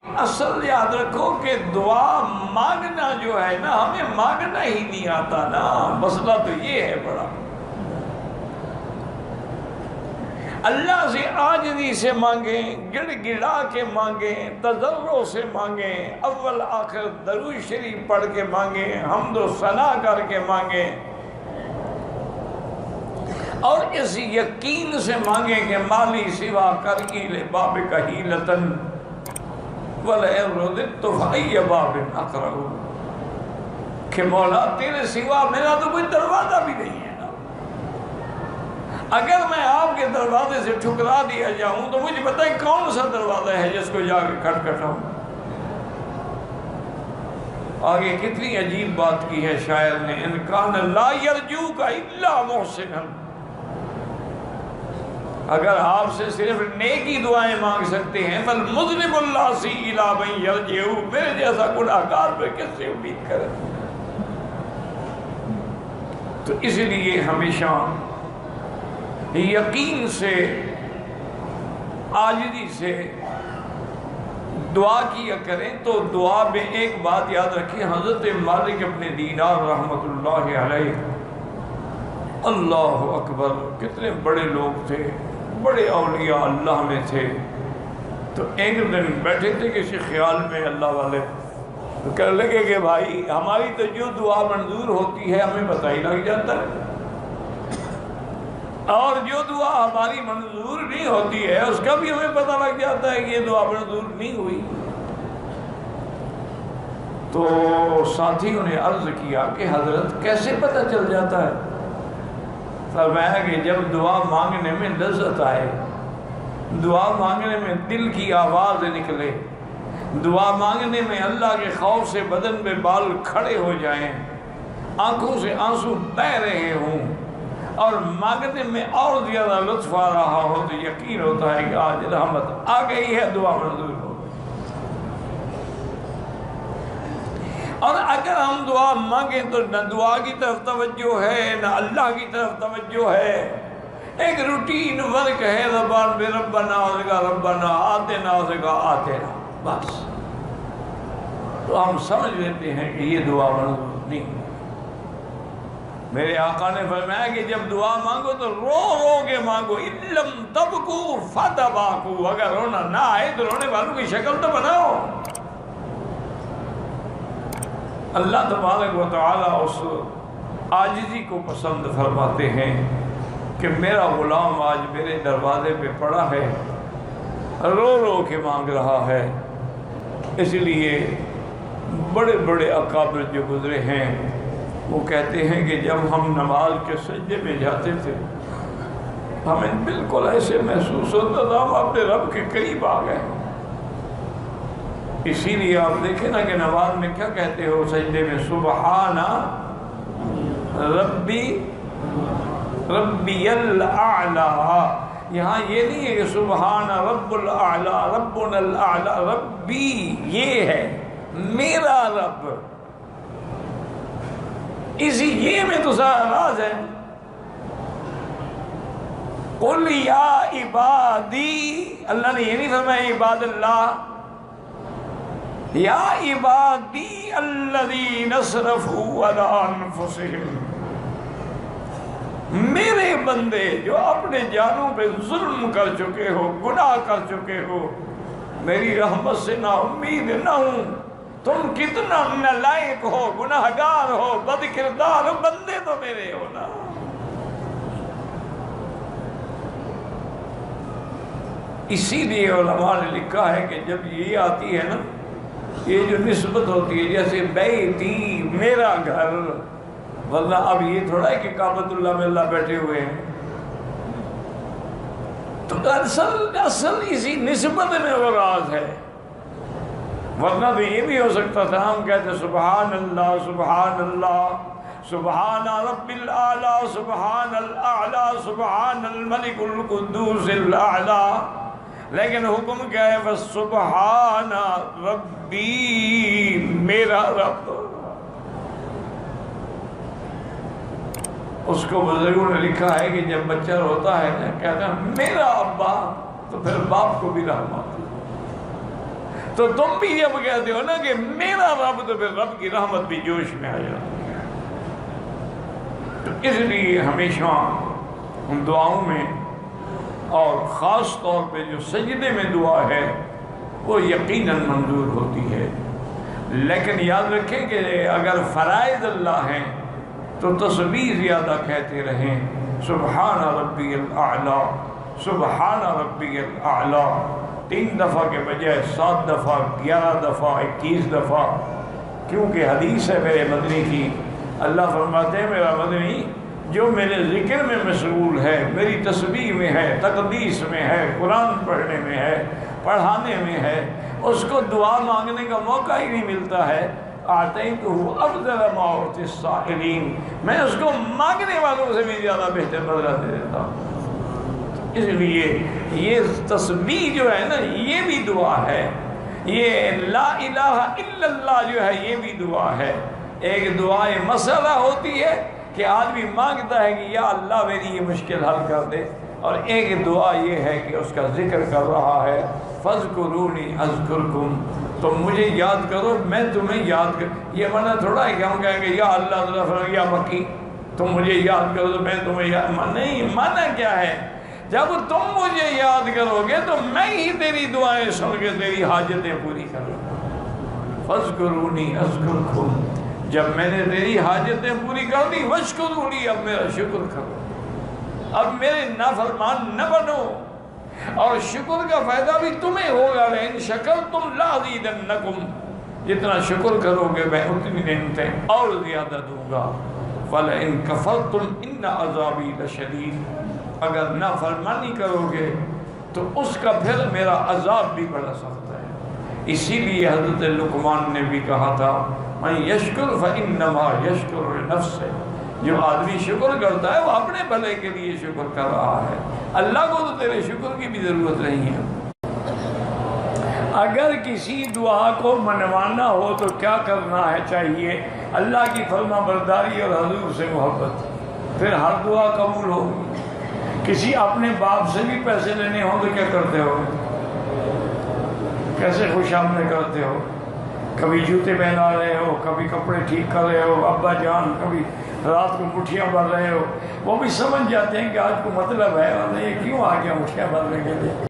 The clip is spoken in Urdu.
اصل یاد رکھو کہ دعا مانگنا جو ہے نا، ہمیں مانگنا ہی نہیں آتا نا، مسئلہ تو یہ ہے بڑا۔ اللہ سے عاجزی سے مانگیں، گڑ گڑا کے مانگیں، تضرع سے مانگیں، اول آخر درود شریف پڑھ کے مانگیں، حمد و ثنا کر کے مانگیں، اور اس یقین سے مانگیں کہ مالی سوا کرئی بابک حیلتن وَلَئِن رُدِدتُّ فَأَيَّ بَابٍ أَقْرَعُ، کہ مولا تیرے سوا میرا تو کوئی دروازہ بھی نہیں ہے نا، اگر میں آپ کے دروازے سے ٹھکرا دیا جاؤں تو مجھے بتائیں کون سا دروازہ ہے جس کو جا کے کھٹکھٹاؤں۔ آگے کتنی عجیب بات کی ہے شاعر نے، ان کان لا یرجوک الا محسنا، اگر آپ سے صرف نیکی دعائیں مانگ سکتے ہیں، فالمذنب اللاسی الی من یرجع، میرے جیسا گناہگار پہ کس سے امید کرے؟ تو اس لیے ہمیشہ یقین سے، عاجزی سے دعا کیا کریں۔ تو دعا میں ایک بات یاد رکھیں، حضرت مالک اپنے دینار رحمت اللہ علیہ، اللہ اکبر، کتنے بڑے لوگ تھے، بڑے اولیاء اللہ میں تھے۔ تو ایک دن بیٹھے تھے کسی خیال میں اللہ والے، تو کہنے لگے کہ بھائی ہماری تو جو دعا منظور ہوتی ہے ہمیں پتہ ہی لگ جاتا ہے، اور جو دعا ہماری منظور نہیں ہوتی ہے اس کا بھی ہمیں پتہ لگ جاتا ہے کہ یہ دعا منظور نہیں ہوئی۔ تو ساتھیوں نے عرض کیا کہ حضرت کیسے پتہ چل جاتا ہے؟ فرمایا کہ جب دعا مانگنے میں لذت آئے، دعا مانگنے میں دل کی آواز نکلے، دعا مانگنے میں اللہ کے خوف سے بدن میں بال کھڑے ہو جائیں، آنکھوں سے آنسو بہہ رہے ہوں، اور مانگنے میں اور زیادہ لطف آ رہا ہو، تو یقین ہوتا ہے کہ آج رحمت آ گئی ہے، دعا منظور ہو گئی۔ اور اگر ہم دعا مانگیں تو نہ دعا کی طرف توجہ ہے نہ اللہ کی طرف توجہ ہے، ایک روٹین ورک ہے، زبان پہ ربنا اس کا ربنا، آتنا اس کا آتنا، بس۔ تو ہم سمجھ لیتے ہیں کہ یہ دعا منظور نہیں۔ میرے آقا نے فرمایا کہ جب دعا مانگو تو رو رو کے مانگو، اِن لَمْ تَبْکُوا فَتَبَاکُوا، اگر رونا نہ آئے تو رونے والوں کی شکل تو بناؤ۔ اللہ تبارک و تعالیٰ اس عاجزی کو پسند فرماتے ہیں کہ میرا غلام آج میرے دروازے پہ پڑا ہے، رو رو کے مانگ رہا ہے۔ اس لیے بڑے بڑے اکابر جو گزرے ہیں وہ کہتے ہیں کہ جب ہم نماز کے سجدے میں جاتے تھے ہمیں بالکل ایسے محسوس ہوتا تھا ہم اپنے رب کے قریب آ گئے۔ اسی لیے آپ دیکھیں نا کہ نماز میں کیا کہتے ہو سجدے میں، سبحان ربی ربی الاعلی۔ یہاں یہ نہیں ہے کہ سبحان رب الاعلی، ربنا الاعلی، ربی یہ ہے میرا رب، اسی یہ میں تو سارا راز ہے۔ قل یا عبادی، اللہ نے یہ نہیں فرمایا عباد اللہ، یا عبادی الذین اسرفوا علی انفسہم، میرے بندے جو اپنے جانوں پہ ظلم کر چکے ہو، گناہ کر چکے ہو، میری رحمت سے نا امید نہ ہوں۔ تم کتنا نالائق ہو، گناہگار ہو، بد کردار ہو، بندے تو میرے ہو نا۔ اسی لیے علماء نے لکھا ہے کہ جب یہ آتی ہے نا، یہ جو نسبت ہوتی ہے جیسے بیتی میرا گھر، ورنہ اب یہ تھوڑا ہے کہ کعبۃ اللہ میں اللہ بیٹھے ہوئے ہیں، تو اصل اسی نسبت میں وہ راز ہے۔ ورنہ تو یہ بھی ہو سکتا تھا ہم کہتے سبحان اللہ سبحان اللہ، سبحان رب الاعلی، سبحان الاعلی، سبحان الملک القدوس الاعلی، لیکن حکم کیا ہے؟ فَسُبْحَانَ ربی، میرا رب۔ اس کو بزرگوں نے لکھا ہے کہ جب بچہ روتا ہے نا کہتا ہے میرا ابا، تو پھر باپ کو بھی رحم آتی ہے۔ تو تم بھی جب کہتے ہو نا کہ میرا رب، تو پھر رب کی رحمت بھی جوش میں آ جاتی ہے۔ تو اس لیے ہمیشہ ان دعاؤں میں، اور خاص طور پہ جو سجدے میں دعا ہے، وہ یقیناً منظور ہوتی ہے۔ لیکن یاد رکھیں کہ اگر فرائض اللہ ہیں تو تسبیح زیادہ کہتے رہیں، سبحان ربی الاعلیٰ، سبحان ربی الاعلیٰ، 3 دفعہ کے بجائے 7 دفعہ، 11 دفعہ، 21 دفعہ، کیونکہ حدیث ہے میرے مدنی کی، اللہ فرماتے ہیں میرا مدنی جو میرے ذکر میں مشغول ہے، میری تسبیح میں ہے، تقدیس میں ہے، قرآن پڑھنے میں ہے، پڑھانے میں ہے، اس کو دعا مانگنے کا موقع ہی نہیں ملتا ہے، آتیتہ افضل ما اعطی السائلین، میں اس کو مانگنے والوں سے بھی زیادہ بہتر بدلہ دے دیتا ہوں۔ اس لیے یہ تسبیح جو ہے نا، یہ بھی دعا ہے، یہ لا الہ الا اللہ جو ہے یہ بھی دعا ہے۔ ایک دعائے مسئلہ ہوتی ہے کہ آدمی مانگتا ہے کہ یا اللہ میری یہ مشکل حل کر دے، اور ایک دعا یہ ہے کہ اس کا ذکر کر رہا ہے، فَاذْكُرُونِي أَذْكُرْكُمْ، تم مجھے یاد کرو میں تمہیں یاد کر۔ یہ منع تھوڑا ہے کہ ہم کہیں گے یا اللہ یا مکی تم مجھے یاد کرو تو میں تمہیں یاد، نہیں، منع کیا ہے؟ جب تم مجھے یاد کرو گے تو میں ہی تیری دعائیں سن کے تیری حاجتیں پوری کروں گا۔ فَاذْكُرُونِي أَذْكُرْكُمْ، جب میں نے تیری حاجتیں پوری کر دی، وَاشْكُرُوا لِي، اب میرا شکر کرو، اب میرے نافرمان نہ بنو، اور شکر کا فائدہ بھی تمہیں ہوگا، لئن شکرتم لأزیدنکم، جتنا شکر کرو گے میں اتنی نعمتیں اور زیادہ دوں گا، وَلَئِن كَفَرْتُمْ إِنَّ عَذَابِي لَشَدِيدٌ، اگر نافرمانی کرو گے تو اس کا پھر میرا عذاب بھی بڑا سخت ہے۔ اسی لیے حضرت لقمان نے بھی کہا تھا، مَن یشکر فَإِنَّمَا یشکر لِنَفْسِهِ، جو آدمی شکر کرتا ہے وہ اپنے بھلے کے لیے شکر کر رہا ہے، اللہ کو تو تیرے شکر کی بھی ضرورت نہیں ہے۔ اگر کسی دعا کو منوانا ہو تو کیا کرنا ہے چاہیے؟ اللہ کی فرما برداری اور حضور سے محبت، پھر ہر دعا قبول ہوگی۔ کسی اپنے باپ سے بھی پیسے لینے ہوں تو کیا کرتے ہو؟ کیسے خوش آمدید کرتے ہو؟ کبھی جوتے پہنا رہے ہو، کبھی کپڑے ٹھیک کر رہے ہو، ابا جان کبھی رات کو مٹھیاں بھر رہے ہو، وہ بھی سمجھ جاتے ہیں کہ آج کو مطلب ہے، اور یہ کیوں آ گیا مٹھیاں بھرنے کے لیے۔